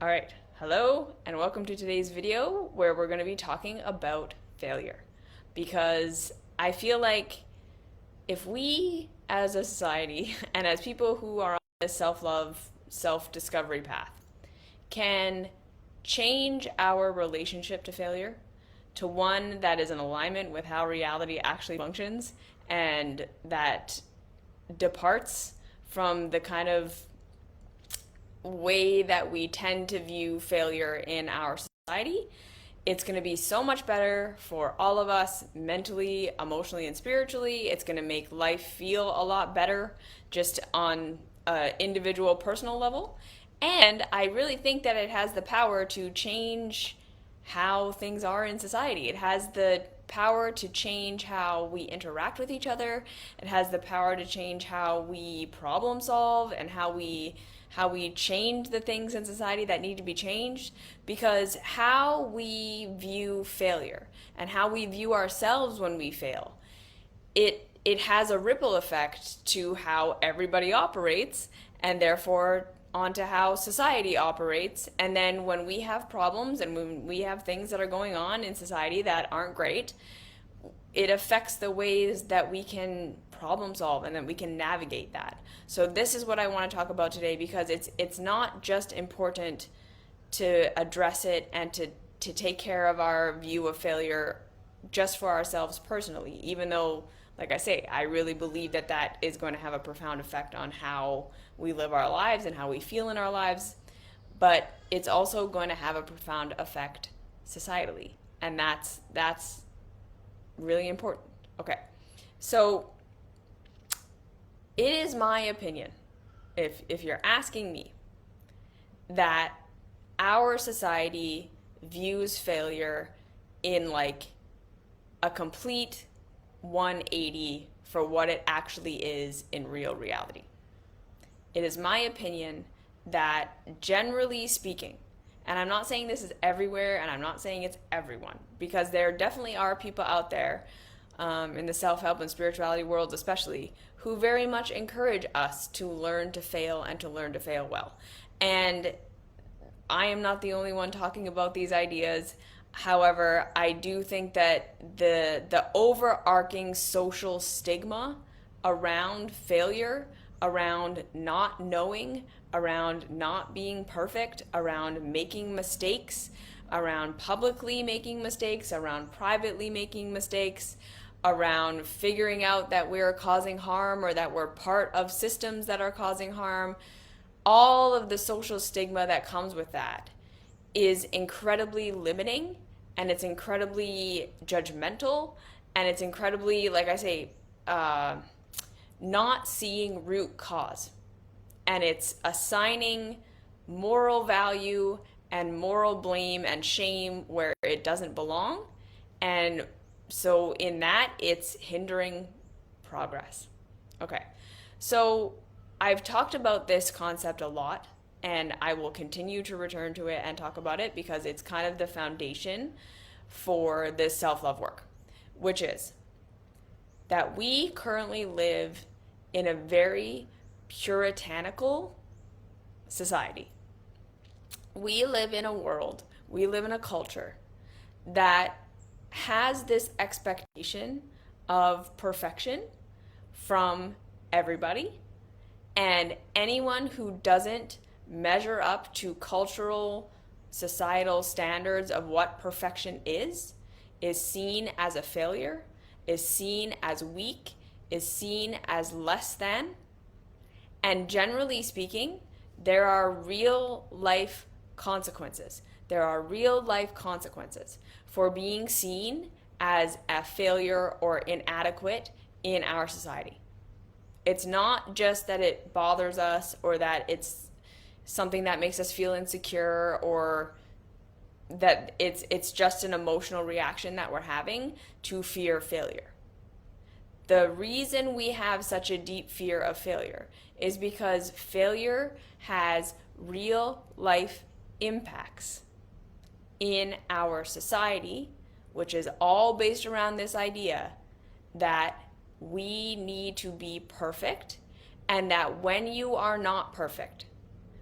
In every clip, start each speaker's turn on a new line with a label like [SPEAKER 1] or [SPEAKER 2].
[SPEAKER 1] All right, hello and welcome to today's video where we're going to be talking about failure. Because I feel like if we as a society and as people who are on this self-love, self-discovery path can change our relationship to failure to one that is in alignment with how reality actually functions and that departs from the kind of way that we tend to view failure in our society, it's going to be so much better for all of us mentally, emotionally, and spiritually. It's going to make life feel a lot better just on an individual, personal level. And I really think that it has the power to change how things are in society. It has the power to change how we interact with each other. It has the power to change how we problem solve and how we change the things in society that need to be changed, because how we view failure and how we view ourselves when we fail, it has a ripple effect to how everybody operates, and therefore onto how society operates. And then when we have problems and when we have things that are going on in society that aren't great, it affects the ways that we can problem solve and that we can navigate that. So this is what I want to talk about today, because it's not just important to address it and to take care of our view of failure just for ourselves personally, even though, like I say, I really believe that that is going to have a profound effect on how we live our lives and how we feel in our lives, but it's also going to have a profound effect societally, and that's really important. Okay, so it is my opinion, if you're asking me, that our society views failure in like a complete 180 for what it actually is in real reality. It is my opinion that, generally speaking, and I'm not saying this is everywhere, and I'm not saying it's everyone, because there definitely are people out there in the self-help and spirituality worlds especially, who very much encourage us to learn to fail and to learn to fail well. And I am not the only one talking about these ideas. However, I do think that the overarching social stigma around failure, around not knowing, around not being perfect, around making mistakes, around publicly making mistakes, around privately making mistakes, around figuring out that we're causing harm or that we're part of systems that are causing harm, all of the social stigma that comes with that is incredibly limiting, and it's incredibly judgmental, and it's incredibly, like I say, not seeing root cause. And it's assigning moral value and moral blame and shame where it doesn't belong. And so in that, it's hindering progress. Okay, so I've talked about this concept a lot, and I will continue to return to it and talk about it because it's kind of the foundation for this self-love work, which is that we currently live in a very puritanical society. We live in a world, we live in a culture that has this expectation of perfection from everybody, and anyone who doesn't measure up to cultural, societal standards of what perfection is seen as a failure, is seen as weak, is seen as less than. And generally speaking, there are real life consequences. There are real life consequences for being seen as a failure or inadequate in our society. It's not just that it bothers us or that it's something that makes us feel insecure or that it's just an emotional reaction that we're having to fear failure. The reason we have such a deep fear of failure is because failure has real life impacts in our society, which is all based around this idea that we need to be perfect, and that when you are not perfect,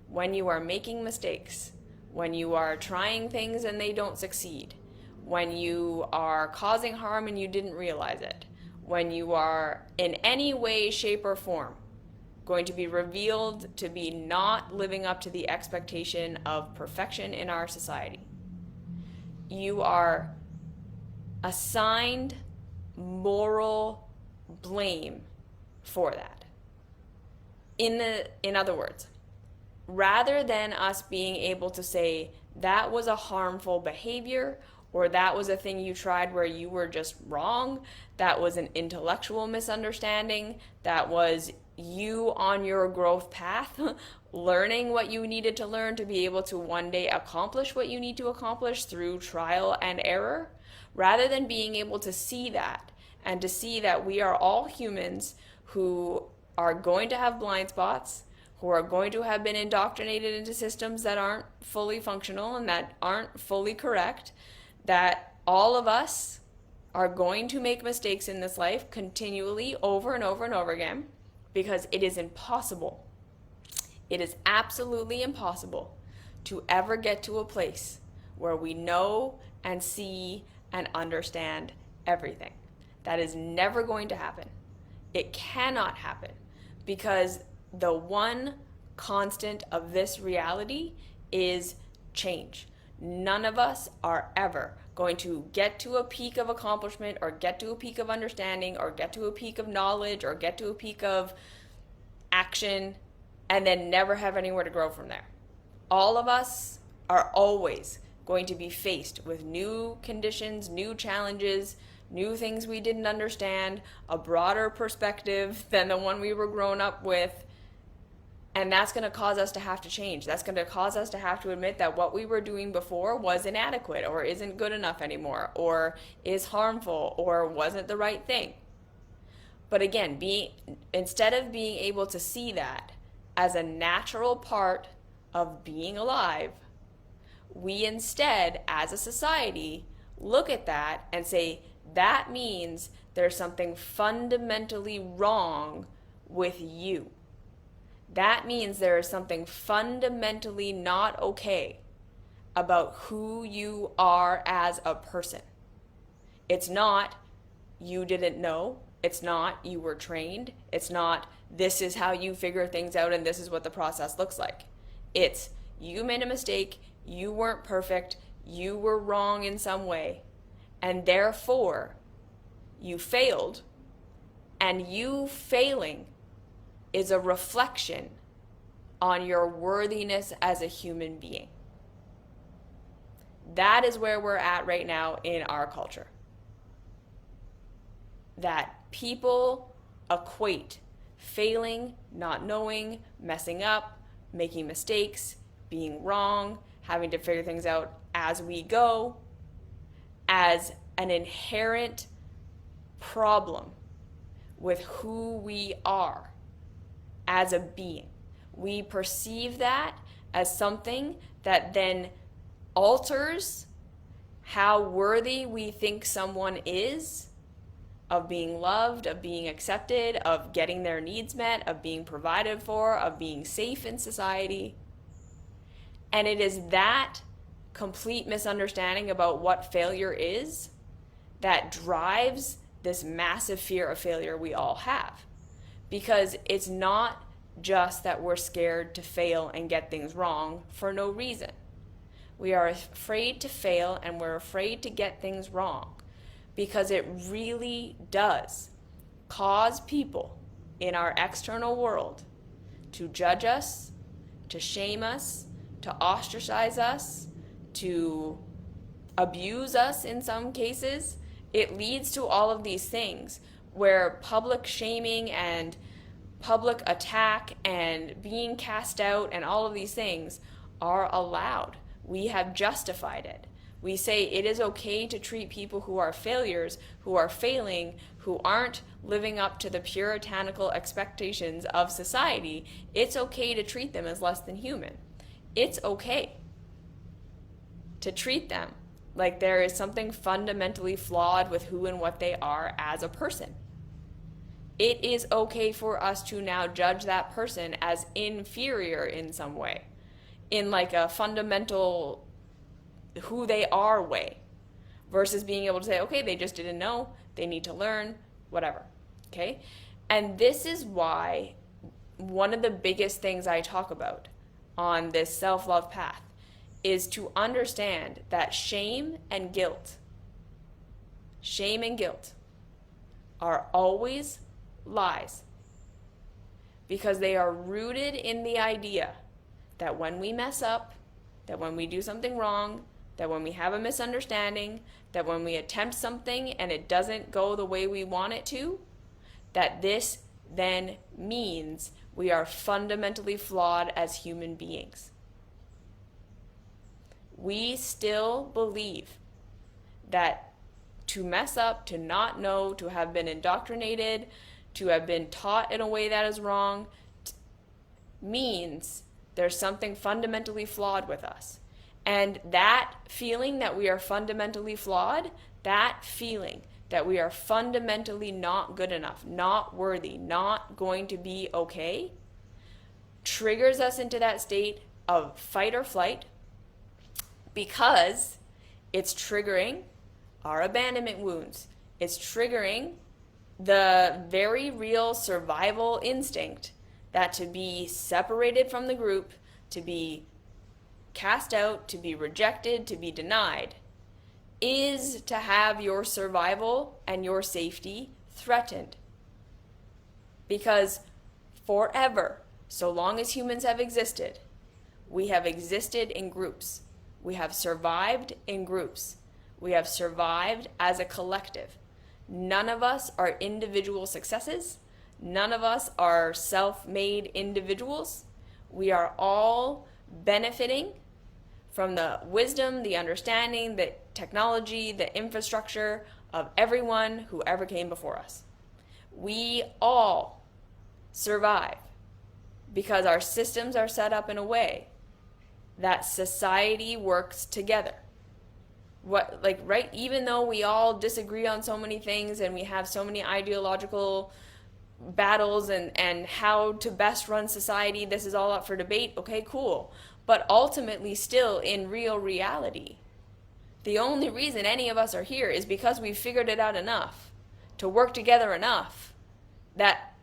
[SPEAKER 1] when you are making mistakes, when you are trying things and they don't succeed, when you are causing harm and you didn't realize it, when you are in any way, shape, or form going to be revealed to be not living up to the expectation of perfection in our society. You are assigned moral blame for that. In other words, rather than us being able to say that was a harmful behavior, or that was a thing you tried where you were just wrong, that was an intellectual misunderstanding, that was you on your growth path, learning what you needed to learn to be able to one day accomplish what you need to accomplish through trial and error, rather than being able to see that and to see that we are all humans who are going to have blind spots, who are going to have been indoctrinated into systems that aren't fully functional and that aren't fully correct, that all of us are going to make mistakes in this life continually over and over and over again, because it is impossible. It is absolutely impossible to ever get to a place where we know and see and understand everything. That is never going to happen. It cannot happen, because the one constant of this reality is change. None of us are ever going to get to a peak of accomplishment, or get to a peak of understanding, or get to a peak of knowledge, or get to a peak of action, and then never have anywhere to grow from there. All of us are always going to be faced with new conditions, new challenges, new things we didn't understand, a broader perspective than the one we were grown up with. And that's going to cause us to have to change. That's going to cause us to have to admit that what we were doing before was inadequate, or isn't good enough anymore, or is harmful, or wasn't the right thing. But again, instead of being able to see that as a natural part of being alive, we instead, as a society, look at that and say, that means there's something fundamentally wrong with you. That means there is something fundamentally not okay about who you are as a person. It's not you didn't know. It's not you were trained. It's not this is how you figure things out and this is what the process looks like. It's you made a mistake. You weren't perfect. You were wrong in some way. And therefore, you failed. And you failing is a reflection on your worthiness as a human being. That is where we're at right now in our culture. That people equate failing, not knowing, messing up, making mistakes, being wrong, having to figure things out as we go, as an inherent problem with who we are as a being. We perceive that as something that then alters how worthy we think someone is of being loved, of being accepted, of getting their needs met, of being provided for, of being safe in society. And it is that complete misunderstanding about what failure is that drives this massive fear of failure we all have. Because it's not just that we're scared to fail and get things wrong for no reason. We are afraid to fail and we're afraid to get things wrong because it really does cause people in our external world to judge us, to shame us, to ostracize us, to abuse us in some cases. It leads to all of these things where public shaming and public attack and being cast out and all of these things are allowed. We have justified it. We say it is okay to treat people who are failures, who are failing, who aren't living up to the puritanical expectations of society. It's okay to treat them as less than human. It's okay to treat them like there is something fundamentally flawed with who and what they are as a person. It is okay for us to now judge that person as inferior in some way. in like a fundamental who they are way, versus being able to say, okay, they just didn't know, they need to learn, whatever. Okay? And this is why one of the biggest things I talk about on this self-love path is to understand that shame and guilt are always lies, because they are rooted in the idea that when we mess up, that when we do something wrong, that when we have a misunderstanding, that when we attempt something and it doesn't go the way we want it to, that this then means we are fundamentally flawed as human beings. We still believe that to mess up, to not know, to have been indoctrinated, to have been taught in a way that is wrong, means there's something fundamentally flawed with us. And that feeling that we are fundamentally flawed, that feeling that we are fundamentally not good enough, not worthy, not going to be okay, triggers us into that state of fight or flight, because it's triggering our abandonment wounds. It's triggering the very real survival instinct that to be separated from the group, to be cast out, to be rejected, to be denied, is to have your survival and your safety threatened. Because forever, so long as humans have existed, we have existed in groups. We have survived in groups. We have survived as a collective. None of us are individual successes. None of us are self-made individuals. We are all benefiting from the wisdom, the understanding, the technology, the infrastructure of everyone who ever came before us. We all survive because our systems are set up in a way that society works together. Even though we all disagree on so many things and we have so many ideological battles and how to best run society, this is all up for debate. Okay, cool. But ultimately, still in real reality, the only reason any of us are here is because we've figured it out enough to work together enough that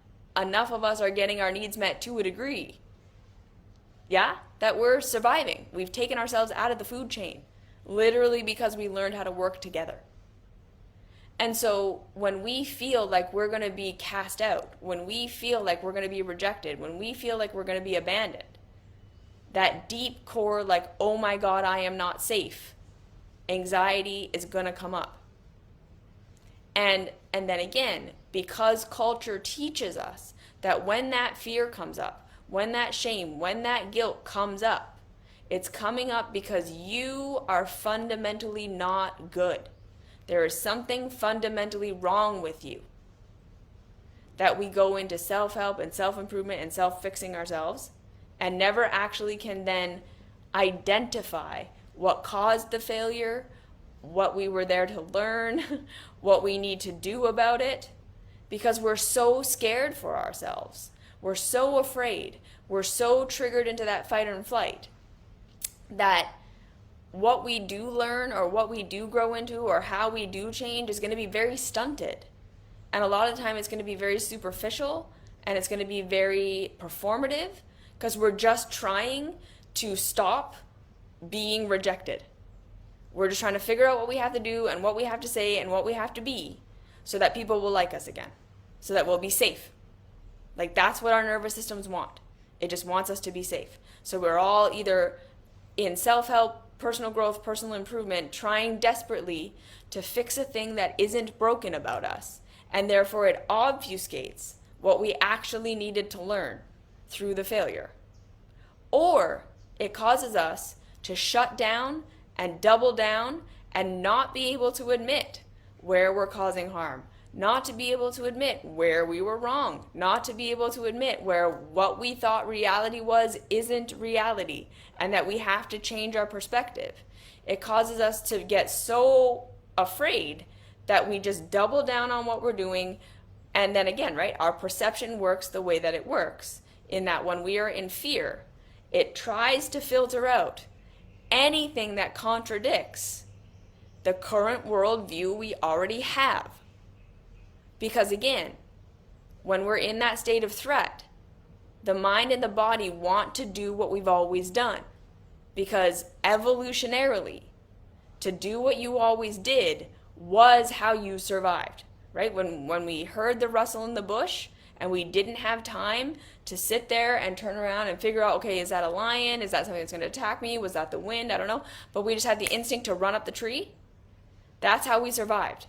[SPEAKER 1] enough of us are getting our needs met to a degree. Yeah? That we're surviving. We've taken ourselves out of the food chain, literally because we learned how to work together. And so when we feel like we're going to be cast out, when we feel like we're going to be rejected, when we feel like we're going to be abandoned, that deep core, like, oh my God, I am not safe, anxiety is going to come up. And then again, because culture teaches us that when that fear comes up, when that shame, when that guilt comes up, it's coming up because you are fundamentally not good. There is something fundamentally wrong with you. That we go into self-help and self-improvement and self-fixing ourselves and never actually can then identify what caused the failure, what we were there to learn, what we need to do about it, because we're so scared for ourselves. We're so afraid. We're so triggered into that fight and flight that what we do learn or what we do grow into or how we do change is going to be very stunted. And a lot of the time it's going to be very superficial and it's going to be very performative because we're just trying to stop being rejected. We're just trying to figure out what we have to do and what we have to say and what we have to be so that people will like us again, so that we'll be safe. Like, that's what our nervous systems want. It just wants us to be safe. So we're all either in self-help, personal growth, personal improvement, trying desperately to fix a thing that isn't broken about us, and therefore it obfuscates what we actually needed to learn through the failure. Or it causes us to shut down and double down and not be able to admit where we're causing harm, not to be able to admit where we were wrong, not to be able to admit where what we thought reality was isn't reality, and that we have to change our perspective. It causes us to get so afraid that we just double down on what we're doing. And then again, right, our perception works the way that it works, in that when we are in fear, it tries to filter out anything that contradicts the current worldview we already have. Because again, when we're in that state of threat, the mind and the body want to do what we've always done. Because evolutionarily, to do what you always did was how you survived, right? When we heard the rustle in the bush and we didn't have time to sit there and turn around and figure out, okay, is that a lion? Is that something that's going to attack me? Was that the wind? I don't know. But we just had the instinct to run up the tree. That's how we survived.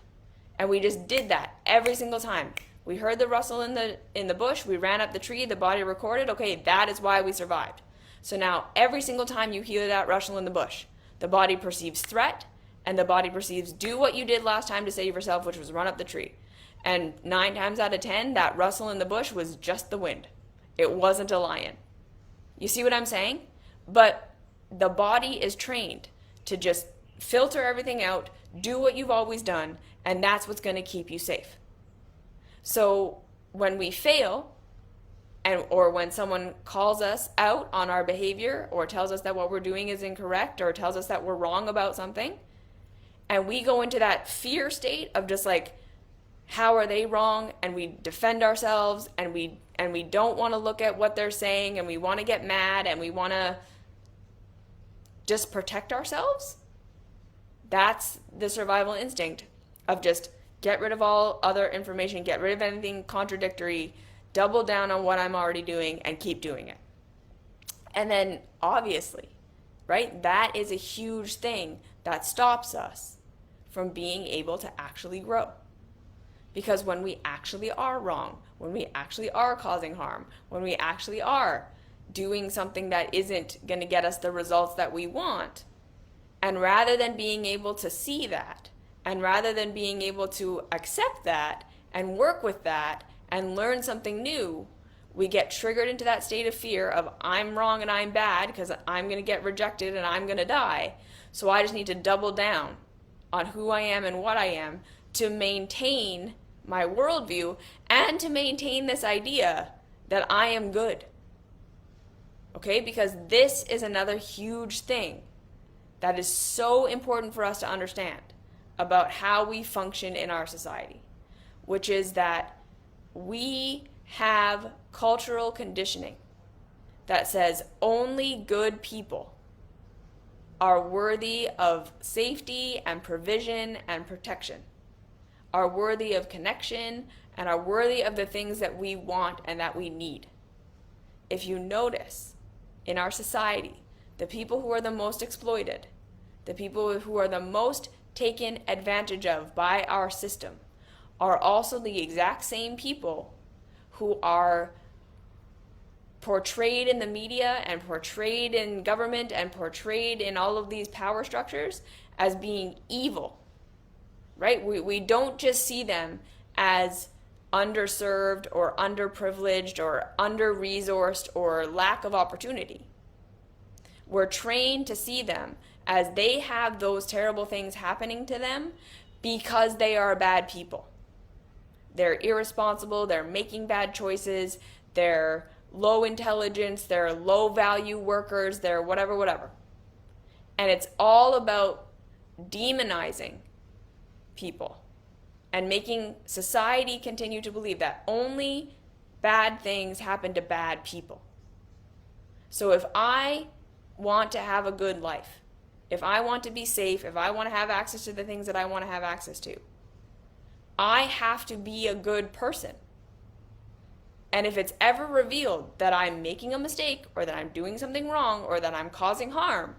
[SPEAKER 1] And we just did that every single time. We heard the rustle in the bush, we ran up the tree, the body recorded, okay, that is why we survived. So now every single time you hear that rustle in the bush, the body perceives threat, and the body perceives do what you did last time to save yourself, which was run up the tree. And 9 times out of 10, that rustle in the bush was just the wind. It wasn't a lion. You see what I'm saying? But the body is trained to just filter everything out, do what you've always done, and that's what's going to keep you safe. So when we fail, or when someone calls us out on our behavior, or tells us that what we're doing is incorrect, or tells us that we're wrong about something, and we go into that fear state of just like, how are they wrong? And we defend ourselves, and we don't want to look at what they're saying, and we want to get mad, and we want to just protect ourselves. That's the survival instinct of just get rid of all other information, get rid of anything contradictory, double down on what I'm already doing, and keep doing it. And then obviously, right, that is a huge thing that stops us from being able to actually grow. Because when we actually are wrong, when we actually are causing harm, when we actually are doing something that isn't going to get us the results that we want, and rather than being able to see that, and rather than being able to accept that and work with that and learn something new, we get triggered into that state of fear of I'm wrong and I'm bad because I'm going to get rejected and I'm going to die. So I just need to double down on who I am and what I am to maintain my worldview and to maintain this idea that I am good. Okay? Because this is another huge thing that is so important for us to understand about how we function in our society, which is that we have cultural conditioning that says only good people are worthy of safety and provision and protection, are worthy of connection, and are worthy of the things that we want and that we need. If you notice, in our society, the people who are the most exploited, the people who are the most taken advantage of by our system, are also the exact same people who are portrayed in the media and portrayed in government and portrayed in all of these power structures as being evil, right? We don't just see them as underserved or underprivileged or under-resourced or lack of opportunity. We're trained to see them as they have those terrible things happening to them because they are bad people. They're irresponsible, they're making bad choices, they're low intelligence, they're low value workers, they're whatever. And it's all about demonizing people and making society continue to believe that only bad things happen to bad people. So if I want to have a good life, if I want to be safe, if I want to have access to the things that I want to have access to, I have to be a good person. And if it's ever revealed that I'm making a mistake or that I'm doing something wrong or that I'm causing harm,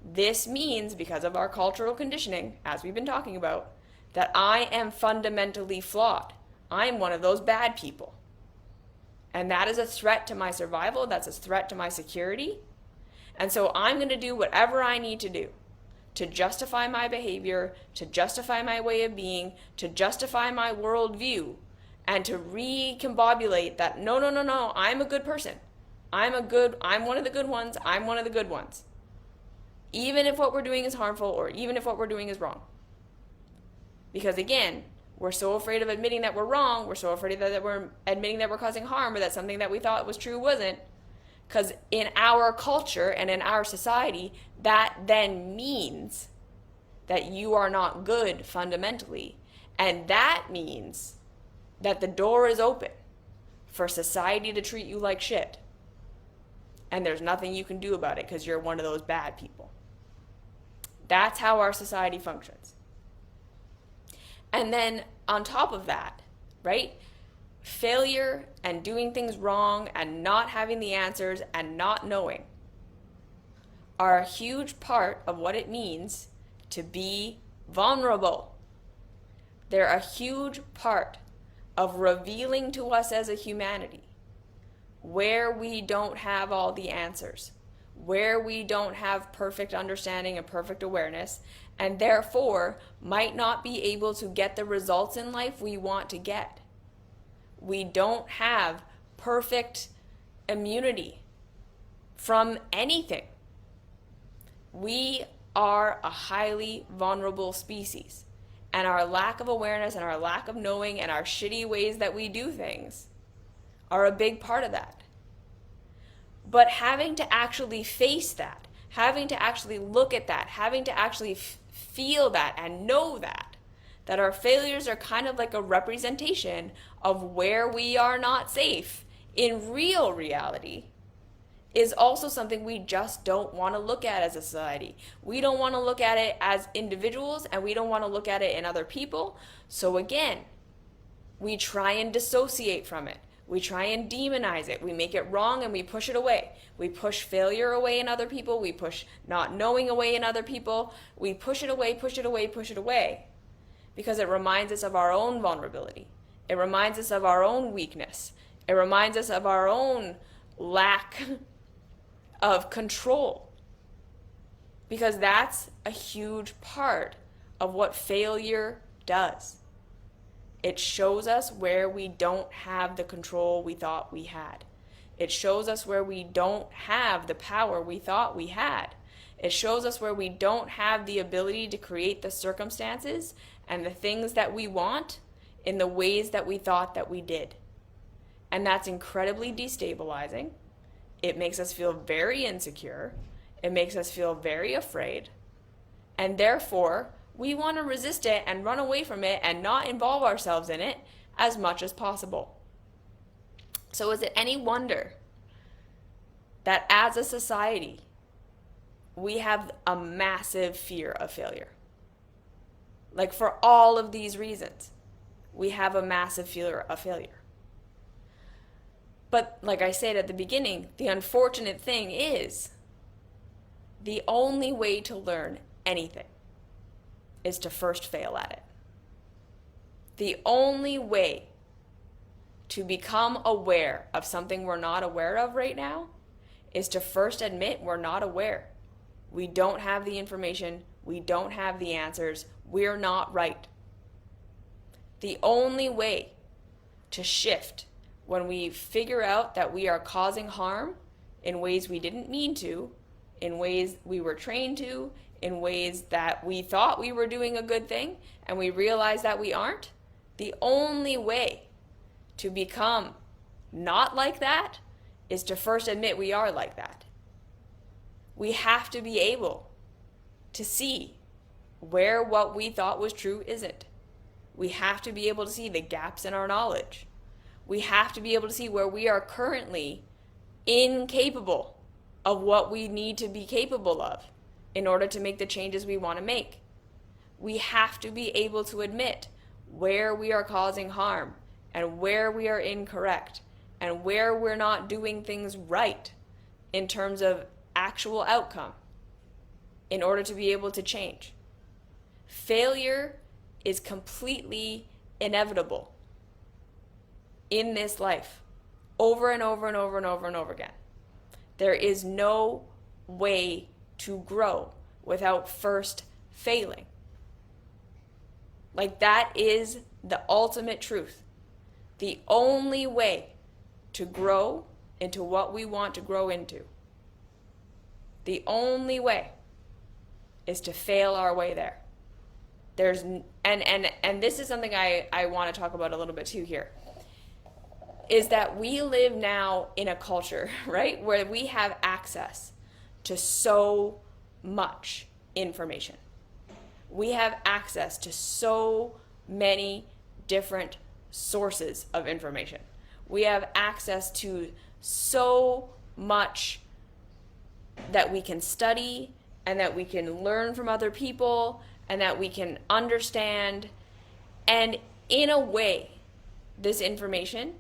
[SPEAKER 1] this means, because of our cultural conditioning, as we've been talking about, that I am fundamentally flawed. I am one of those bad people. And that is a threat to my survival. That's a threat to my security. And so I'm going to do whatever I need to do to justify my behavior, to justify my way of being, to justify my worldview, and to recombobulate that no, I'm a good person. I'm one of the good ones. I'm one of the good ones. Even if what we're doing is harmful or even if what we're doing is wrong. Because again, we're so afraid of admitting that we're wrong. We're so afraid that we're admitting that we're causing harm or that something that we thought was true wasn't, Because in our culture and in our society, that then means that you are not good fundamentally. And that means that the door is open for society to treat you like shit. And there's nothing you can do about it because you're one of those bad people. That's how our society functions. And then on top of that, right? Failure and doing things wrong and not having the answers and not knowing are a huge part of what it means to be vulnerable. They're a huge part of revealing to us as a humanity where we don't have all the answers, where we don't have perfect understanding and perfect awareness, and therefore might not be able to get the results in life we want to get. We don't have perfect immunity from anything. We are a highly vulnerable species, and our lack of awareness and our lack of knowing and our shitty ways that we do things are a big part of that. But having to actually face that, having to actually look at that, having to actually feel that and know that our failures are kind of like a representation of where we are not safe in real reality, is also something we just don't want to look at as a society. We don't want to look at it as individuals, and we don't want to look at it in other people. So again, we try and dissociate from it. We try and demonize it. We make it wrong and we push it away. We push failure away in other people. We push not knowing away in other people. We push it away, push it away, push it away, because it reminds us of our own vulnerability. It reminds us of our own weakness. It reminds us of our own lack of control, because that's a huge part of what failure does. It shows us where we don't have the control we thought we had. It shows us where we don't have the power we thought we had. It shows us where we don't have the ability to create the circumstances and the things that we want in the ways that we thought that we did. And that's incredibly destabilizing. It makes us feel very insecure. It makes us feel very afraid. And therefore, we want to resist it and run away from it and not involve ourselves in it as much as possible. So is it any wonder that as a society, we have a massive fear of failure? Like, for all of these reasons, we have a massive fear of failure. But like I said at the beginning, the unfortunate thing is the only way to learn anything is to first fail at it. The only way to become aware of something we're not aware of right now is to first admit we're not aware. We don't have the information. We don't have the answers. We're not right. The only way to shift when we figure out that we are causing harm in ways we didn't mean to, in ways we were trained to, in ways that we thought we were doing a good thing and we realize that we aren't, the only way to become not like that is to first admit we are like that. We have to be able to see where what we thought was true isn't. We have to be able to see the gaps in our knowledge. We have to be able to see where we are currently incapable of what we need to be capable of in order to make the changes we want to make. We have to be able to admit where we are causing harm and where we are incorrect and where we're not doing things right in terms of actual outcome in order to be able to change. Failure is completely inevitable in this life, over and over and over and over and over again. There is no way to grow without first failing. Like, that is the ultimate truth. The only way to grow into what we want to grow into, the only way is to fail our way there. And this is something I want to talk about a little bit too here. is that we live now in a culture, right, where we have access to so much information. We have access to so many different sources of information. We have access to so much that we can study and that we can learn from other people and that we can understand. And in a way, this information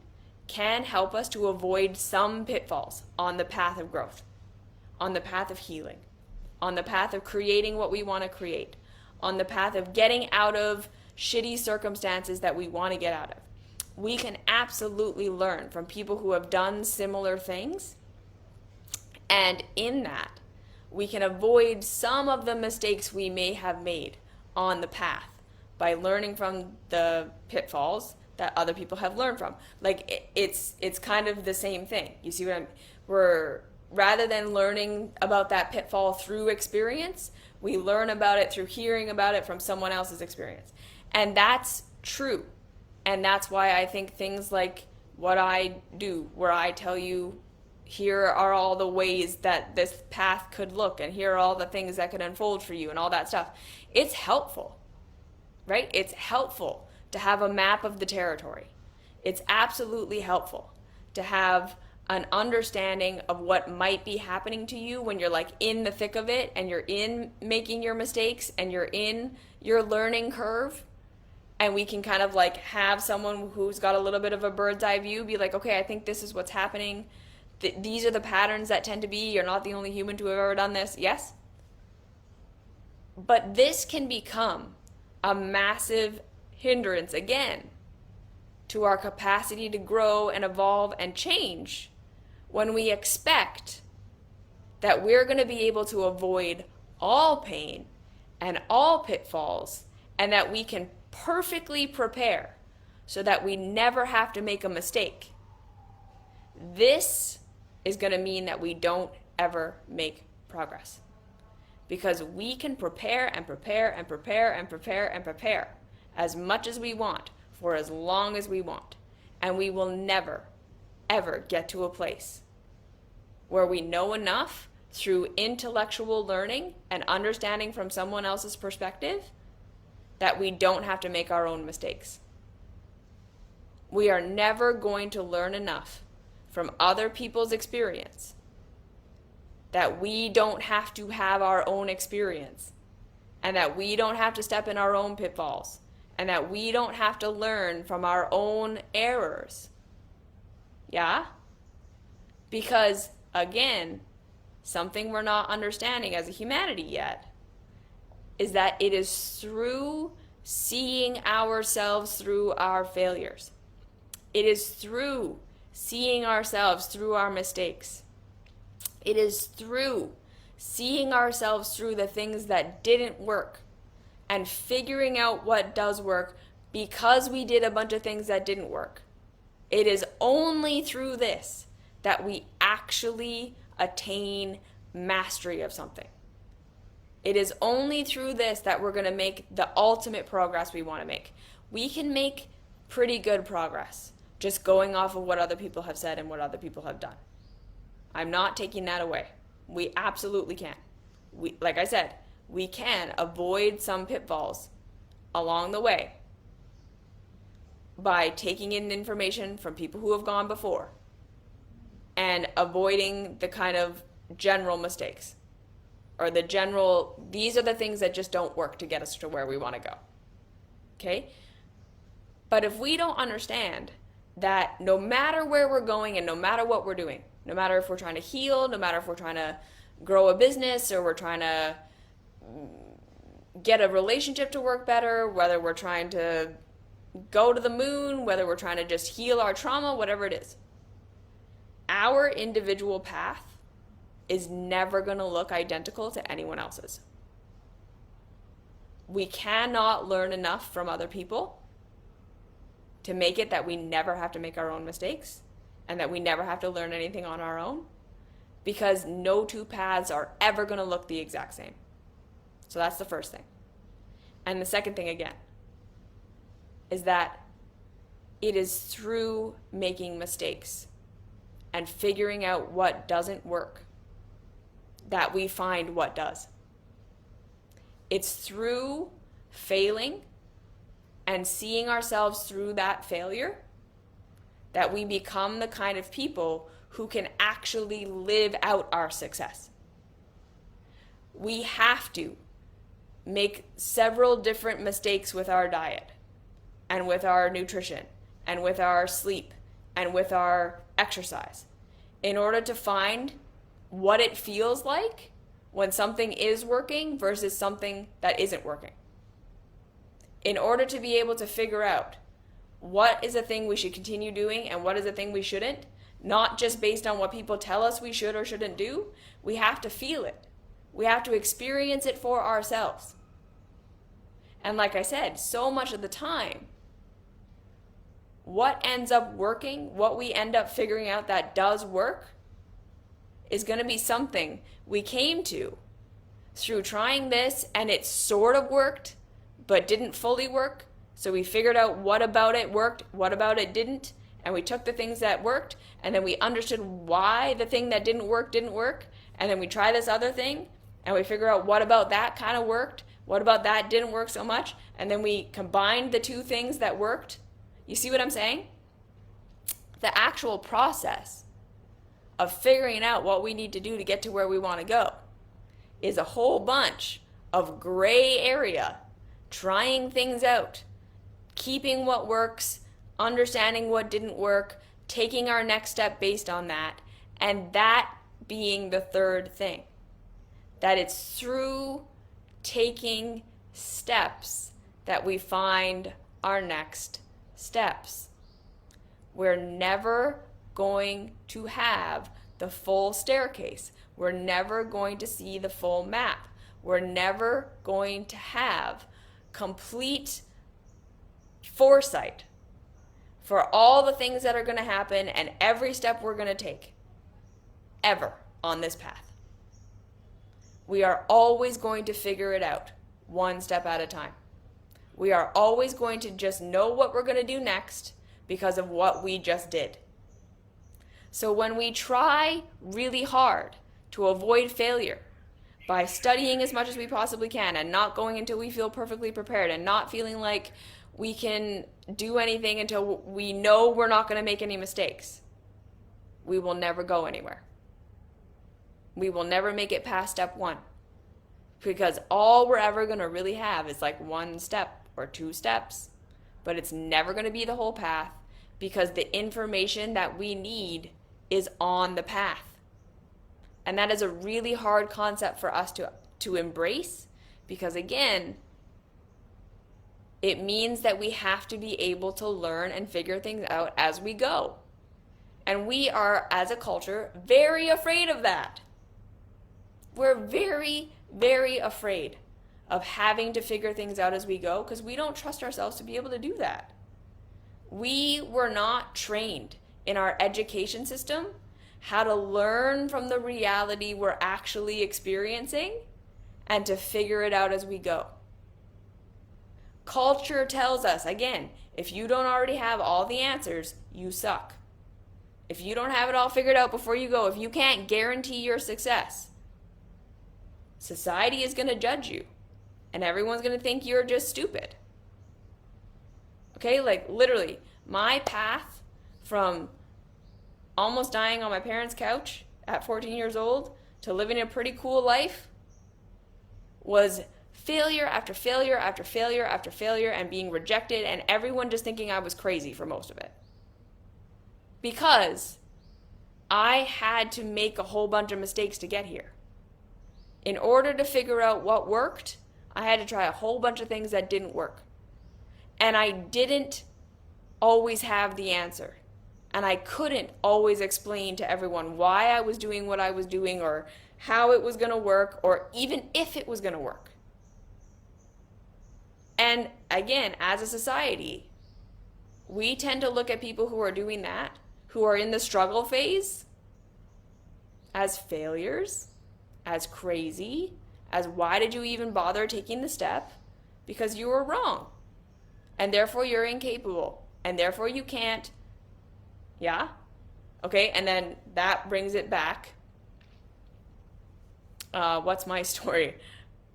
[SPEAKER 1] can help us to avoid some pitfalls on the path of growth, on the path of healing, on the path of creating what we want to create, on the path of getting out of shitty circumstances that we want to get out of. We can absolutely learn from people who have done similar things. And in that, we can avoid some of the mistakes we may have made on the path by learning from the pitfalls that other people have learned from. Like it's kind of the same thing. You see what we're rather than learning about that pitfall through experience, we learn about it through hearing about it from someone else's experience. And that's true. And that's why I think things like what I do, where I tell you, here are all the ways that this path could look, and here are all the things that could unfold for you, and all that stuff. It's helpful, right? It's helpful to have a map of the territory. It's absolutely helpful to have an understanding of what might be happening to you when you're like in the thick of it and you're in making your mistakes and you're in your learning curve. And we can kind of like have someone who's got a little bit of a bird's eye view be like, okay, I think this is what's happening. These are the patterns that tend to be. You're not the only human to have ever done this. Yes. But this can become a massive hindrance again to our capacity to grow and evolve and change when we expect that we're going to be able to avoid all pain and all pitfalls and that we can perfectly prepare so that we never have to make a mistake. This is going to mean that we don't ever make progress, because we can prepare and prepare and prepare and prepare and prepare as much as we want for as long as we want, and we will never ever get to a place where we know enough through intellectual learning and understanding from someone else's perspective that we don't have to make our own mistakes. We are never going to learn enough from other people's experience that we don't have to have our own experience, and that we don't have to step in our own pitfalls, and that we don't have to learn from our own errors. Yeah? Because, again, something we're not understanding as a humanity yet is that it is through seeing ourselves through our failures. It is through seeing ourselves through our mistakes. It is through seeing ourselves through the things that didn't work and figuring out what does work because we did a bunch of things that didn't work. It is only through this that we actually attain mastery of something. It is only through this that we're going to make the ultimate progress we want to make. We can make pretty good progress just going off of what other people have said and what other people have done. I'm not taking that away. We absolutely can. Like I said, we can avoid some pitfalls along the way by taking in information from people who have gone before and avoiding the kind of general mistakes or the general, these are the things that just don't work to get us to where we want to go. Okay? But if we don't understand that no matter where we're going and no matter what we're doing, no matter if we're trying to heal, no matter if we're trying to grow a business or we're trying to get a relationship to work better, whether we're trying to go to the moon, whether we're trying to just heal our trauma, whatever it is, our individual path is never going to look identical to anyone else's. We cannot learn enough from other people to make it that we never have to make our own mistakes and that we never have to learn anything on our own, because no two paths are ever going to look the exact same. So that's the first thing. And the second thing, again, is that it is through making mistakes and figuring out what doesn't work that we find what does. It's through failing and seeing ourselves through that failure that we become the kind of people who can actually live out our success. We have to make several different mistakes with our diet and with our nutrition and with our sleep and with our exercise in order to find what it feels like when something is working versus something that isn't working. In order to be able to figure out what is a thing we should continue doing and what is a thing we shouldn't, not just based on what people tell us we should or shouldn't do, we have to feel it. We have to experience it for ourselves. And like I said, so much of the time, what ends up working, what we end up figuring out that does work, is going to be something we came to through trying this and it sort of worked, but didn't fully work. So we figured out what about it worked, what about it didn't, and we took the things that worked, and then we understood why the thing that didn't work, and then we try this other thing, and we figure out what about that kind of worked, what about that didn't work so much, and then we combined the two things that worked. You see what I'm saying? The actual process of figuring out what we need to do to get to where we want to go is a whole bunch of gray area, trying things out, keeping what works, understanding what didn't work, taking our next step based on that, and that being the third thing. That it's through taking steps that we find our next steps. We're never going to have the full staircase. We're never going to see the full map. We're never going to have complete foresight for all the things that are going to happen and every step we're going to take ever on this path. We are always going to figure it out one step at a time. We are always going to just know what we're going to do next because of what we just did. So when we try really hard to avoid failure by studying as much as we possibly can and not going until we feel perfectly prepared and not feeling like we can do anything until we know we're not going to make any mistakes, we will never go anywhere. We will never make it past step one, because all we're ever going to really have is like one step or two steps, but it's never going to be the whole path because the information that we need is on the path. And that is a really hard concept for us to embrace because, again, it means that we have to be able to learn and figure things out as we go. And we are, as a culture, very afraid of that. We're very, very afraid of having to figure things out as we go because we don't trust ourselves to be able to do that. We were not trained in our education system how to learn from the reality we're actually experiencing and to figure it out as we go. Culture tells us, again, if you don't already have all the answers, you suck. If you don't have it all figured out before you go, if you can't guarantee your success, society is going to judge you and everyone's going to think you're just stupid. Okay, like literally, my path from almost dying on my parents' couch at 14 years old to living a pretty cool life was failure after failure after failure after failure and being rejected and everyone just thinking I was crazy for most of it. Because I had to make a whole bunch of mistakes to get here. In order to figure out what worked, I had to try a whole bunch of things that didn't work. And I didn't always have the answer. And I couldn't always explain to everyone why I was doing what I was doing or how it was going to work or even if it was going to work. And again, as a society, we tend to look at people who are doing that, who are in the struggle phase, as failures, as crazy, as why did you even bother taking the step? Because you were wrong. And therefore you're incapable. and therefore you can't. Yeah? Okay, and then that brings it back. What's my story?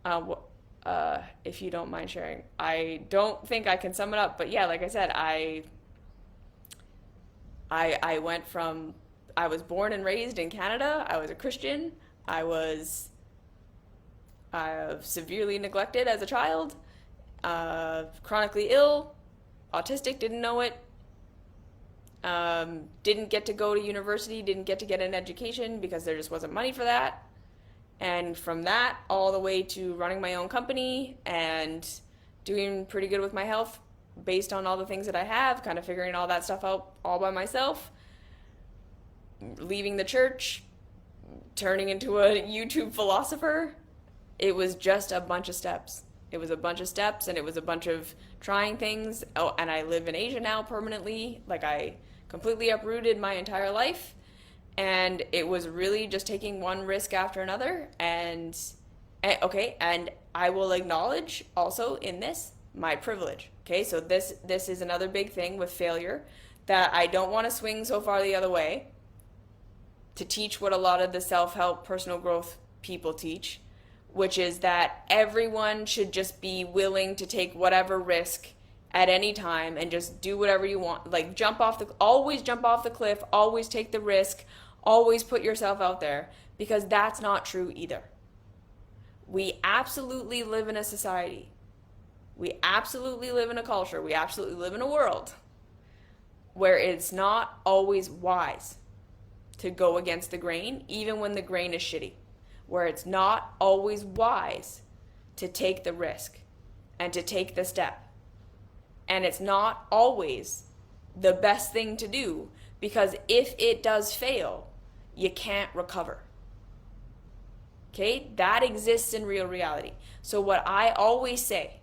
[SPEAKER 1] If you don't mind sharing. I don't think I can sum it up, but yeah, like I said, I went from, I was born and raised in Canada. I was a Christian. I was severely neglected as a child, chronically ill, autistic, didn't know it, didn't get to go to university, didn't get to get an education because there just wasn't money for that. And from that all the way to running my own company and doing pretty good with my health based on all the things that I have, kind of figuring all that stuff out all by myself, leaving the church, turning into a YouTube philosopher. It was just a bunch of steps. It was a bunch of steps, and it was a bunch of trying things. Oh, and I live in Asia now permanently. Like, I completely uprooted my entire life. And it was really just taking one risk after another. And I will acknowledge also in this my privilege. Okay, so this is another big thing with failure, that I don't want to swing so far the other way to teach what a lot of the self-help personal growth people teach, which is that everyone should just be willing to take whatever risk at any time and just do whatever you want. Like, always jump off the cliff, always take the risk, always put yourself out there, because that's not true either. We absolutely live in a society. We absolutely live in a culture. We absolutely live in a world where it's not always wise to go against the grain, even when the grain is shitty. Where it's not always wise to take the risk and to take the step. And it's not always the best thing to do, because if it does fail, you can't recover. Okay? That exists in real reality. So what I always say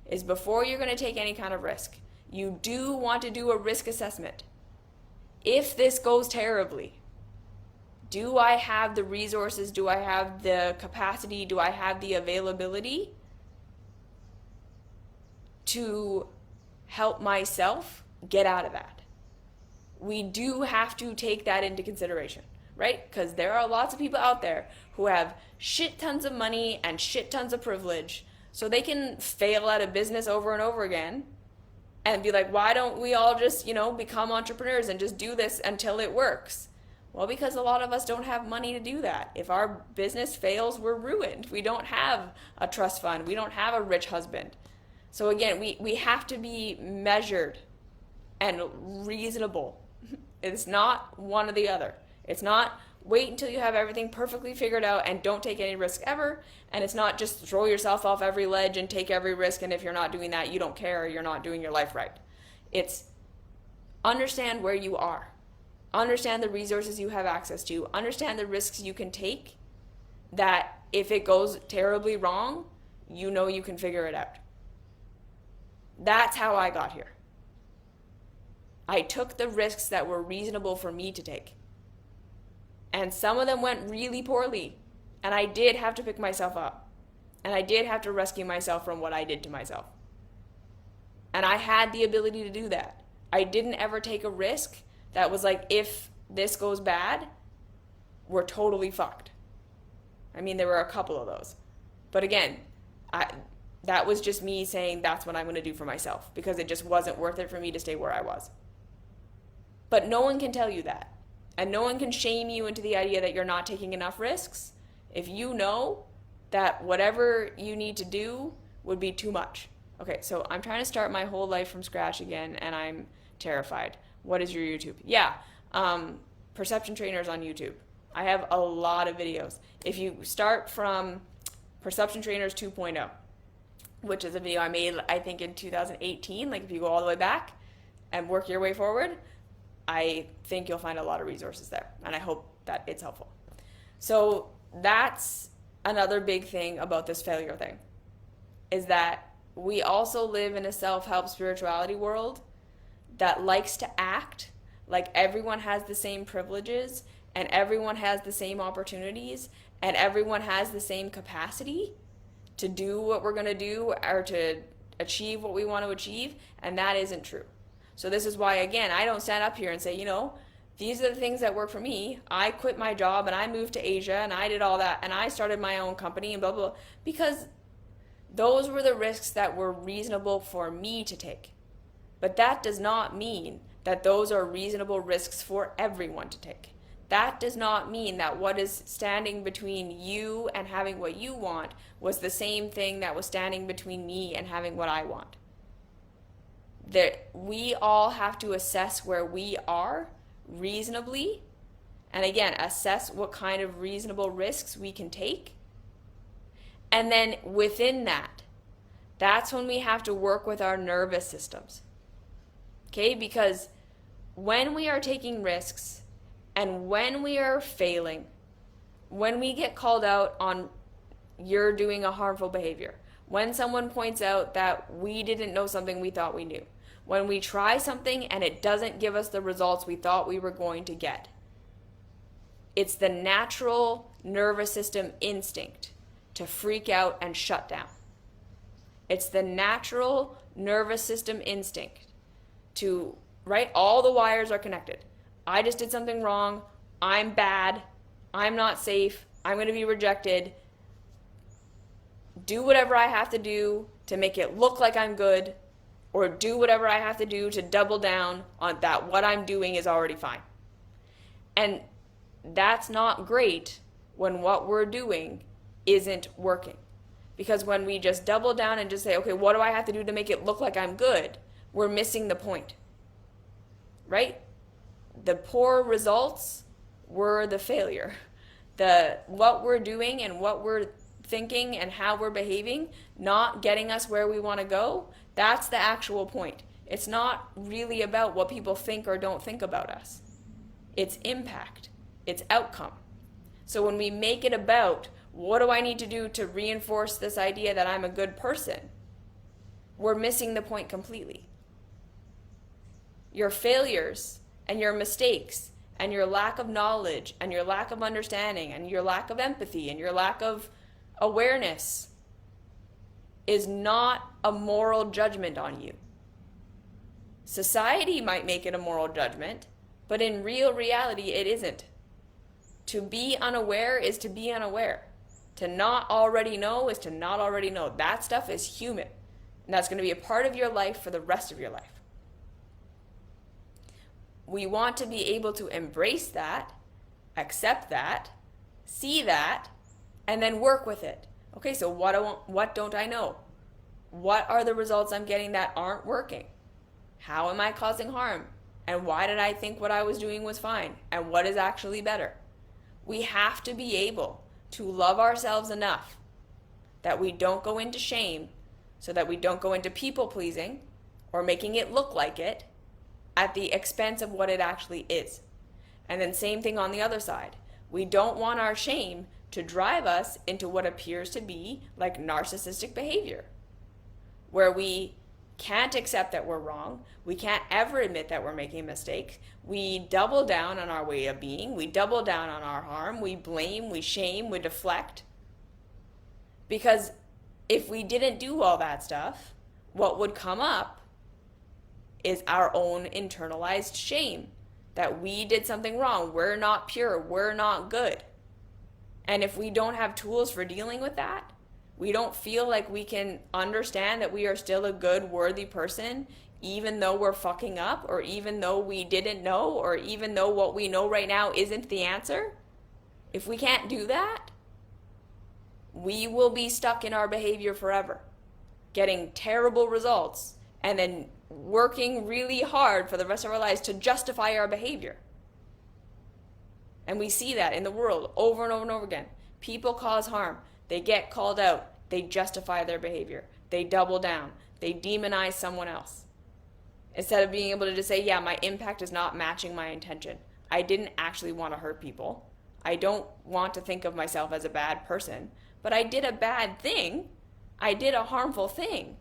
[SPEAKER 1] is, before you're going to take any kind of risk, you do want to do a risk assessment. If this goes terribly, do I have the resources? Do I have the capacity? Do I have the availability to help myself get out of that? We do have to take that into consideration, right? Because there are lots of people out there who have shit tons of money and shit tons of privilege, so they can fail at a business over and over again and be like, why don't we all just, become entrepreneurs and just do this until it works? Well, because a lot of us don't have money to do that. If our business fails, we're ruined. We don't have a trust fund. We don't have a rich husband. So again, we have to be measured and reasonable. It's not one or the other. It's not wait until you have everything perfectly figured out and don't take any risk ever. And it's not just throw yourself off every ledge and take every risk, and if you're not doing that, you don't care, or you're not doing your life right. It's understand where you are. Understand the resources you have access to. Understand the risks you can take, that if it goes terribly wrong, you can figure it out. That's how I got here. I took the risks that were reasonable for me to take. And some of them went really poorly. And I did have to pick myself up. And I did have to rescue myself from what I did to myself. And I had the ability to do that. I didn't ever take a risk that was like, if this goes bad, we're totally fucked. I mean, there were a couple of those. But again, that was just me saying that's what I'm going to do for myself, because it just wasn't worth it for me to stay where I was. But no one can tell you that. And no one can shame you into the idea that you're not taking enough risks if you know that whatever you need to do would be too much. Okay, so I'm trying to start my whole life from scratch again, and I'm terrified. What is your YouTube? Yeah, Perception Trainers on YouTube. I have a lot of videos. If you start from Perception Trainers 2.0, which is a video I made, I think, in 2018, like if you go all the way back and work your way forward, I think you'll find a lot of resources there, and I hope that it's helpful. So that's another big thing about this failure thing, is that we also live in a self-help spirituality world that likes to act like everyone has the same privileges and everyone has the same opportunities and everyone has the same capacity to do what we're going to do or to achieve what we want to achieve, and that isn't true. So this is why, again, I don't stand up here and say, these are the things that work for me. I quit my job and I moved to Asia and I did all that and I started my own company and blah, blah, blah. Because those were the risks that were reasonable for me to take. But that does not mean that those are reasonable risks for everyone to take. That does not mean that what is standing between you and having what you want was the same thing that was standing between me and having what I want. That we all have to assess where we are reasonably, and again, assess what kind of reasonable risks we can take. And then within that, that's when we have to work with our nervous systems. Okay, because when we are taking risks and when we are failing, when we get called out on you're doing a harmful behavior, when someone points out that we didn't know something we thought we knew, when we try something and it doesn't give us the results we thought we were going to get, it's the natural nervous system instinct to freak out and shut down. It's the natural nervous system instinct to, right? All the wires are connected. I just did something wrong. I'm bad. I'm not safe. I'm going to be rejected. Do whatever I have to do to make it look like I'm good, or do whatever I have to do to double down on that what I'm doing is already fine. And that's not great when what we're doing isn't working. Because when we just double down and just say, okay, what do I have to do to make it look like I'm good? We're missing the point, right? The poor results were the failure. What we're doing and what we're thinking and how we're behaving, not getting us where we want to go, that's the actual point. It's not really about what people think or don't think about us. It's impact. It's outcome. So when we make it about what do I need to do to reinforce this idea that I'm a good person, we're missing the point completely. Your failures and your mistakes and your lack of knowledge and your lack of understanding and your lack of empathy and your lack of awareness is not a moral judgment on you. Society might make it a moral judgment, but in real reality it isn't. To be unaware is to be unaware. To not already know is to not already know. That stuff is human. And that's going to be a part of your life for the rest of your life. We want to be able to embrace that, accept that, see that, and then work with it. Okay, so what don't I know? What are the results I'm getting that aren't working? How am I causing harm? And why did I think what I was doing was fine? And what is actually better? We have to be able to love ourselves enough that we don't go into shame, so that we don't go into people pleasing or making it look like it at the expense of what it actually is. And then same thing on the other side. We don't want our shame to drive us into what appears to be like narcissistic behavior, where we can't accept that we're wrong. We can't ever admit that we're making a mistake. We double down on our way of being. We double down on our harm. We blame, we shame, we deflect. Because if we didn't do all that stuff, what would come up is our own internalized shame that we did something wrong. We're not pure. We're not good. And if we don't have tools for dealing with that, we don't feel like we can understand that we are still a good, worthy person, even though we're fucking up, or even though we didn't know, or even though what we know right now isn't the answer. If we can't do that, we will be stuck in our behavior forever, getting terrible results, and then working really hard for the rest of our lives to justify our behavior. And we see that in the world over and over and over again. People cause harm. They get called out. They justify their behavior. They double down. They demonize someone else. Instead of being able to just say, yeah, my impact is not matching my intention. I didn't actually want to hurt people. I don't want to think of myself as a bad person. But I did a bad thing. I did a harmful thing.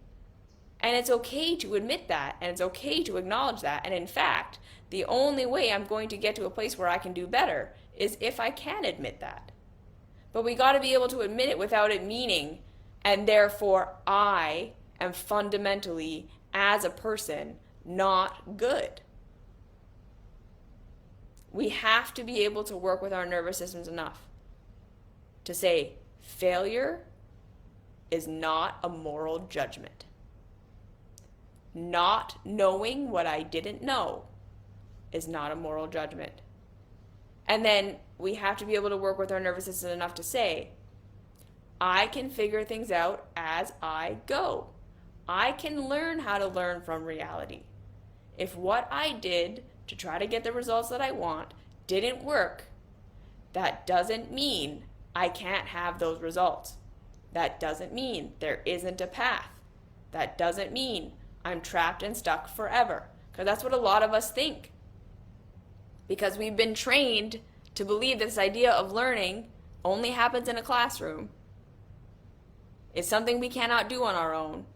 [SPEAKER 1] And it's okay to admit that. And it's okay to acknowledge that. And in fact, the only way I'm going to get to a place where I can do better is if I can admit that. But we got to be able to admit it without it meaning, and therefore I am fundamentally, as a person, not good. We have to be able to work with our nervous systems enough to say failure is not a moral judgment. Not knowing what I didn't know is not a moral judgment. And then we have to be able to work with our nervous system enough to say, I can figure things out as I go. I can learn how to learn from reality. If what I did to try to get the results that I want didn't work, that doesn't mean I can't have those results. That doesn't mean there isn't a path. That doesn't mean I'm trapped and stuck forever. Because that's what a lot of us think. Because we've been trained to believe this idea of learning only happens in a classroom. It's something we cannot do on our own.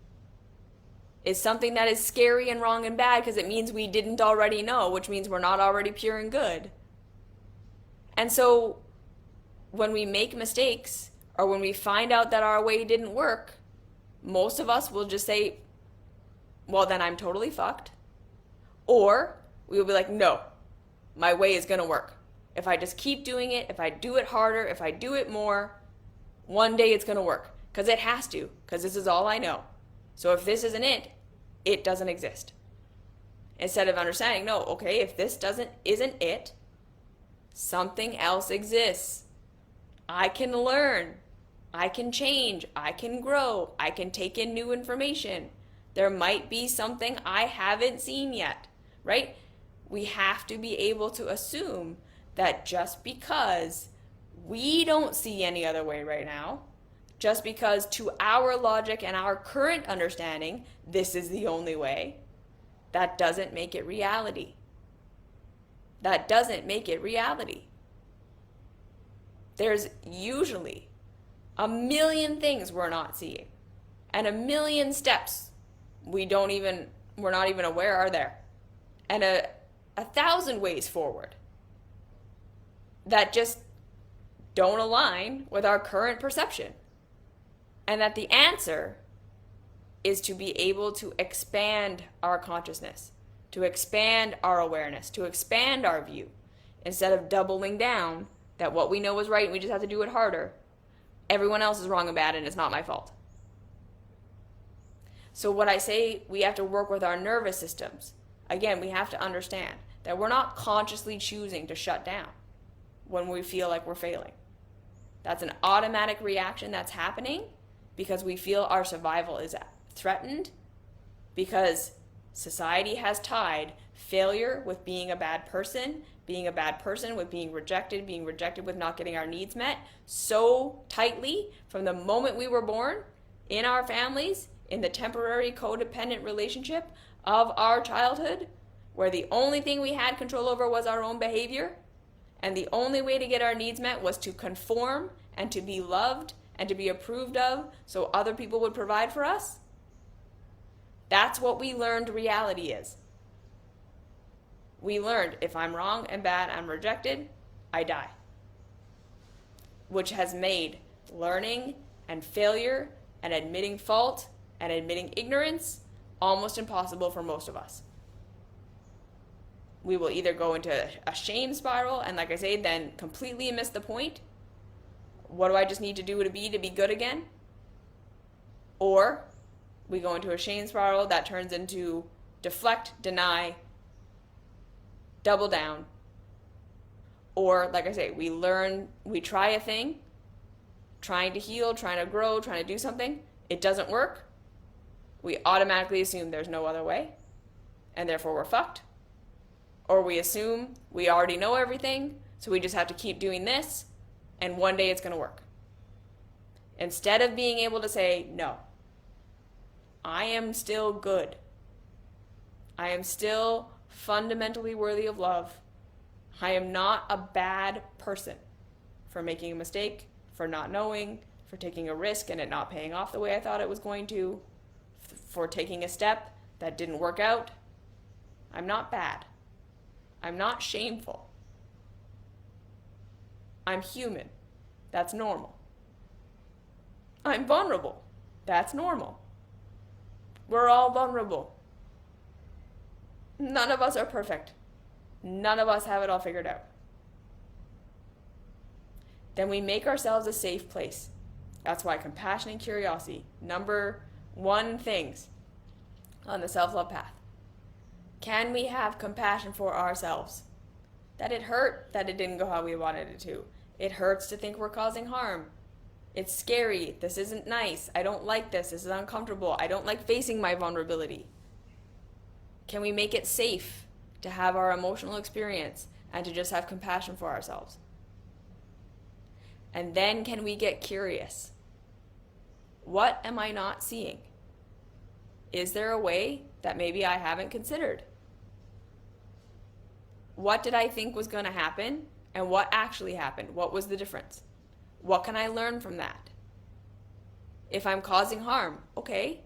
[SPEAKER 1] It's something that is scary and wrong and bad because it means we didn't already know, which means we're not already pure and good. And so when we make mistakes or when we find out that our way didn't work, most of us will just say, well, then I'm totally fucked. Or we will be like, no, my way is going to work. If I just keep doing it, if I do it harder, if I do it more, one day it's going to work. Because it has to, because this is all I know. So if this isn't it, it doesn't exist. Instead of understanding, no, okay, if this isn't it, something else exists. I can learn. I can change. I can grow. I can take in new information. There might be something I haven't seen yet, right? We have to be able to assume that just because we don't see any other way right now, just because to our logic and our current understanding, this is the only way, that doesn't make it reality. That doesn't make it reality. There's usually a million things we're not seeing and a million steps we're not even aware are there, and a 1,000 ways forward that just don't align with our current perception. And that the answer is to be able to expand our consciousness, to expand our awareness, to expand our view, instead of doubling down that what we know is right and we just have to do it harder. Everyone else is wrong and bad and it's not my fault. So what I say, we have to work with our nervous systems. Again, we have to understand that we're not consciously choosing to shut down when we feel like we're failing. That's an automatic reaction that's happening because we feel our survival is threatened, because society has tied failure with being a bad person with being rejected with not getting our needs met so tightly from the moment we were born in our families, in the temporary codependent relationship of our childhood, where the only thing we had control over was our own behavior, and the only way to get our needs met was to conform and to be loved and to be approved of so other people would provide for us. That's what we learned reality is. We learned if I'm wrong and bad, I'm rejected, I die. Which has made learning and failure and admitting fault and admitting ignorance almost impossible for most of us. We will either go into a shame spiral and, like I say, then completely miss the point. What do I just need to do to be good again? Or we go into a shame spiral that turns into deflect, deny, double down. Or, like I say, we try a thing, trying to heal, trying to grow, trying to do something. It doesn't work. We automatically assume there's no other way, and therefore we're fucked. Or we assume we already know everything, so we just have to keep doing this, and one day it's going to work. Instead of being able to say, no, I am still good. I am still fundamentally worthy of love. I am not a bad person for making a mistake, for not knowing, for taking a risk and it not paying off the way I thought it was going to, for taking a step that didn't work out. I'm not bad. I'm not shameful. I'm human. That's normal. I'm vulnerable. That's normal. We're all vulnerable. None of us are perfect. None of us have it all figured out. Then we make ourselves a safe place. That's why compassion and curiosity, number one things on the self-love path. Can we have compassion for ourselves? That it hurt that it didn't go how we wanted it to. It hurts to think we're causing harm. It's scary. This isn't nice. I don't like this. This is uncomfortable. I don't like facing my vulnerability. Can we make it safe to have our emotional experience and to just have compassion for ourselves? And then can we get curious? What am I not seeing? Is there a way that maybe I haven't considered? What did I think was going to happen and what actually happened? What was the difference? What can I learn from that? If I'm causing harm, okay.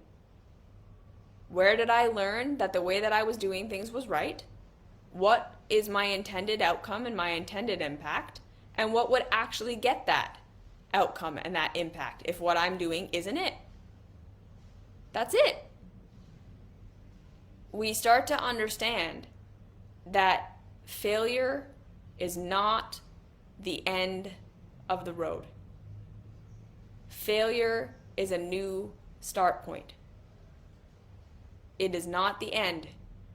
[SPEAKER 1] Where did I learn that the way that I was doing things was right? What is my intended outcome and my intended impact? And what would actually get that outcome and that impact if what I'm doing isn't it? That's it. We start to understand that failure is not the end of the road. Failure is a new start point. It is not the end.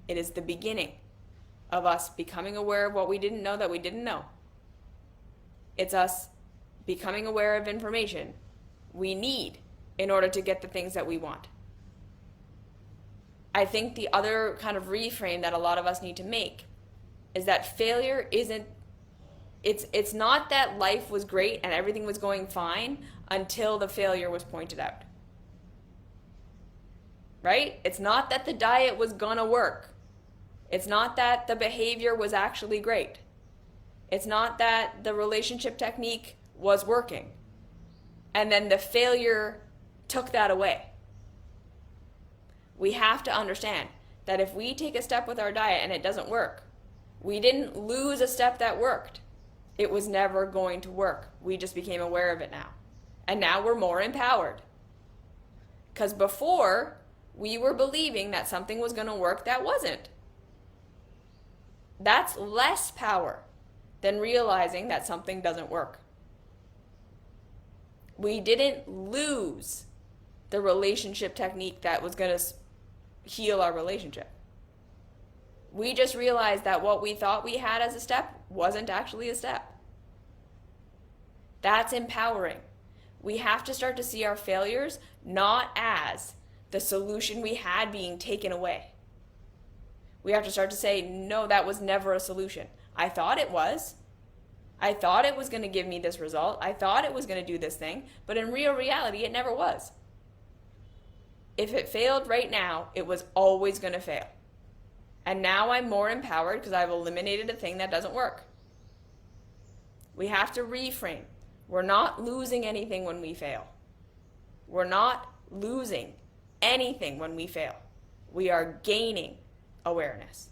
[SPEAKER 1] It is the beginning of us becoming aware of what we didn't know that we didn't know. It's us becoming aware of information we need in order to get the things that we want. I think the other kind of reframe that a lot of us need to make is that failure isn't, it's not that life was great and everything was going fine until the failure was pointed out. Right? It's not that the diet was gonna work. It's not that the behavior was actually great. It's not that the relationship technique was working and then the failure took that away. We have to understand that if we take a step with our diet and it doesn't work, we didn't lose a step that worked. It was never going to work. We just became aware of it now. And now we're more empowered. Because before, we were believing that something was going to work that wasn't. That's less power than realizing that something doesn't work. We didn't lose the relationship technique that was going to heal our relationship. We just realized that what we thought we had as a step wasn't actually a step. That's empowering. We have to start to see our failures not as the solution we had being taken away. We have to start to say, no, that was never a solution. I thought it was. I thought it was going to give me this result. I thought it was going to do this thing. But in real reality, it never was. If it failed right now, it was always going to fail. And now I'm more empowered because I've eliminated a thing that doesn't work. We have to reframe. We're not losing anything when we fail. We're not losing anything when we fail. We are gaining awareness.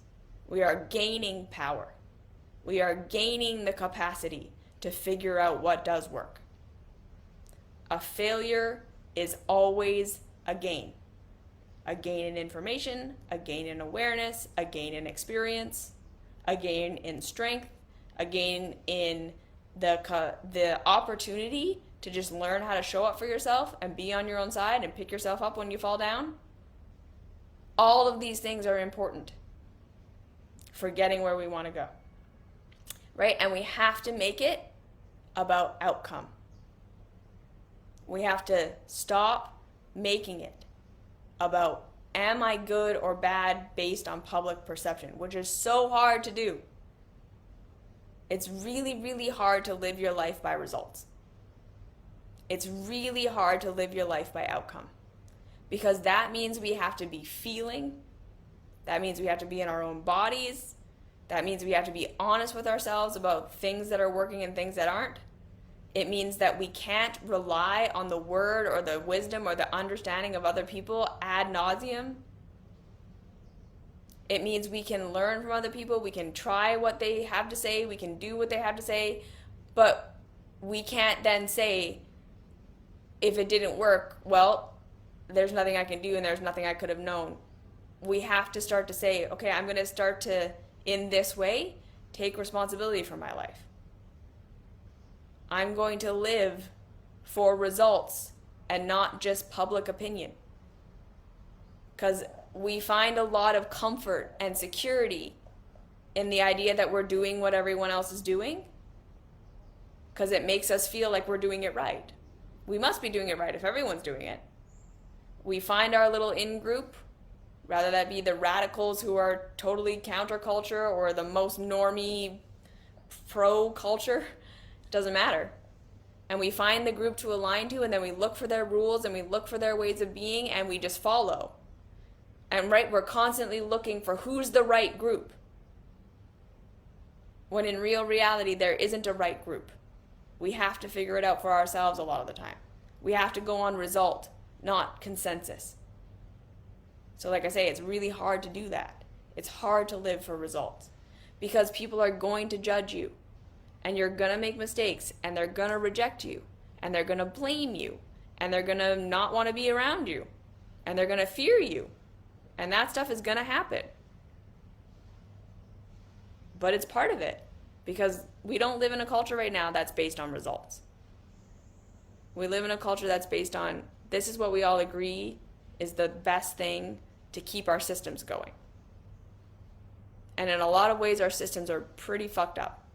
[SPEAKER 1] We are gaining power. We are gaining the capacity to figure out what does work. A failure is always a gain. A gain in information, a gain in awareness, a gain in experience, a gain in strength, a gain in the opportunity to just learn how to show up for yourself and be on your own side and pick yourself up when you fall down. All of these things are important for getting where we want to go. Right? And we have to make it about outcome. We have to stop making it about am I good or bad based on public perception, which is so hard to do. It's really, really hard to live your life by results. It's really hard to live your life by outcome because that means we have to be feeling. That means we have to be in our own bodies. That means we have to be honest with ourselves about things that are working and things that aren't. It means that we can't rely on the word or the wisdom or the understanding of other people ad nauseum. It means we can learn from other people. We can try what they have to say. We can do what they have to say. But we can't then say, if it didn't work, well, there's nothing I can do and there's nothing I could have known. we have to start to say, okay, I'm going to start to, in this way, take responsibility for my life. I'm going to live for results and not just public opinion. Because we find a lot of comfort and security in the idea that we're doing what everyone else is doing, because it makes us feel like we're doing it right. We must be doing it right if everyone's doing it. We find our little in-group, rather that be the radicals who are totally counterculture or the most normie pro-culture, doesn't matter. And we find the group to align to, and then we look for their rules and we look for their ways of being, and we just follow. And we're constantly looking for who's the right group, when in real reality there isn't a right group. We have to figure it out for ourselves a lot of the time. We have to go on result, not consensus. So like I say, it's really hard to do that. It's hard to live for results because people are going to judge you, and you're going to make mistakes, and they're going to reject you, and they're going to blame you, and they're going to not want to be around you, and they're going to fear you. And that stuff is going to happen. But it's part of it, because we don't live in a culture right now that's based on results. We live in a culture that's based on, this is what we all agree is the best thing to keep our systems going. And in a lot of ways, our systems are pretty fucked up,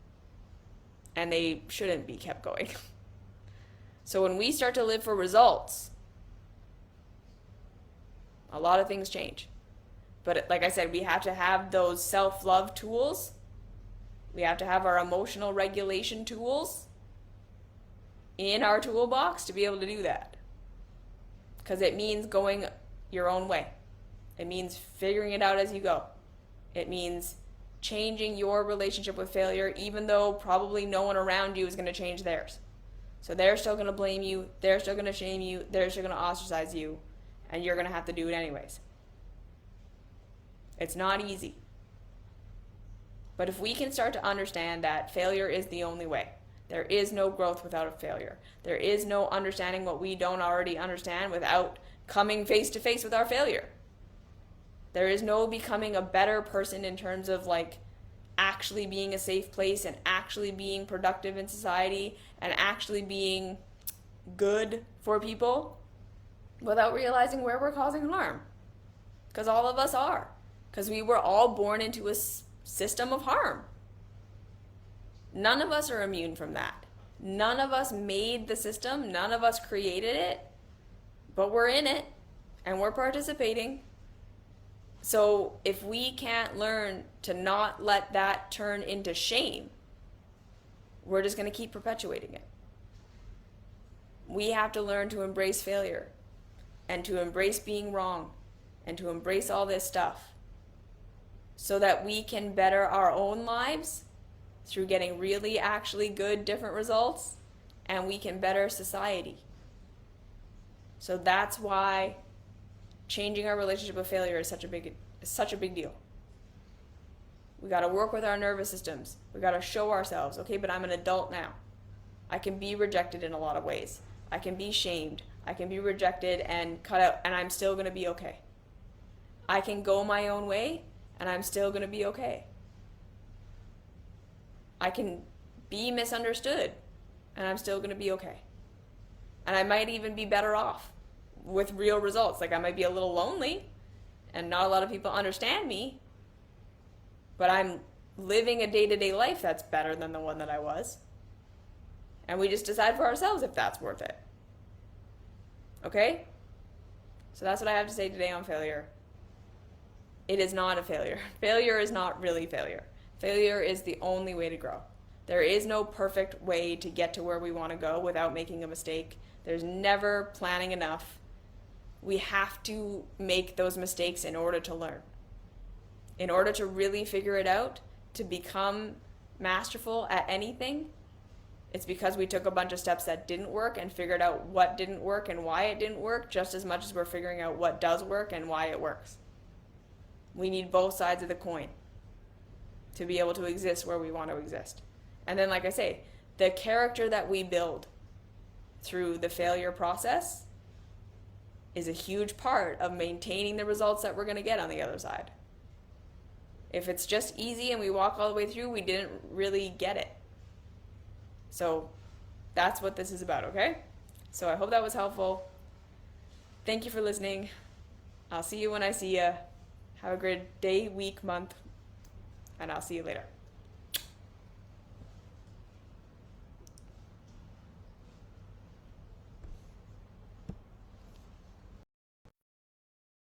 [SPEAKER 1] and they shouldn't be kept going. So when we start to live for results, a lot of things change. But like I said, we have to have those self-love tools. We have to have our emotional regulation tools in our toolbox to be able to do that. Because it means going your own way. It means figuring it out as you go. It means changing your relationship with failure, even though probably no one around you is going to change theirs. So they're still going to blame you, they're still going to shame you, they're still going to ostracize you, and you're going to have to do it anyways. It's not easy. But if we can start to understand that failure is the only way, there is no growth without a failure. There is no understanding what we don't already understand without coming face to face with our failure. There is no becoming a better person in terms of like actually being a safe place and actually being productive in society and actually being good for people without realizing where we're causing harm. Because all of us are. Because we were all born into a system of harm. None of us are immune from that. None of us made the system. None of us created it. But we're in it and we're participating. So if we can't learn to not let that turn into shame, we're just going to keep perpetuating it. We have to learn to embrace failure and to embrace being wrong and to embrace all this stuff so that we can better our own lives through getting really actually good different results, and we can better society. So that's why changing our relationship with failure is such a big deal. We got to work with our nervous systems. We got to show ourselves, okay, but I'm an adult now. I can be rejected in a lot of ways. I can be shamed. I can be rejected and cut out, and I'm still going to be okay. I can go my own way, and I'm still going to be okay. I can be misunderstood, and I'm still going to be okay. And I might even be better off with real results. Like I might be a little lonely, and not a lot of people understand me, but I'm living a day-to-day life that's better than the one that I was. And we just decide for ourselves if that's worth it. Okay? So that's what I have to say today on failure. It is not a failure. Failure is not really failure. Failure is the only way to grow. There is no perfect way to get to where we want to go without making a mistake. There's never planning enough. We have to make those mistakes in order to learn. In order to really figure it out, to become masterful at anything, it's because we took a bunch of steps that didn't work and figured out what didn't work and why it didn't work, just as much as we're figuring out what does work and why it works. We need both sides of the coin to be able to exist where we want to exist. And then, like I say, the character that we build through the failure process is a huge part of maintaining the results that we're going to get on the other side. If it's just easy and we walk all the way through, we didn't really get it. So that's what this is about, okay? So I hope that was helpful. Thank you for listening. I'll see you when I see you. Have a great day, week, month, and I'll see you later.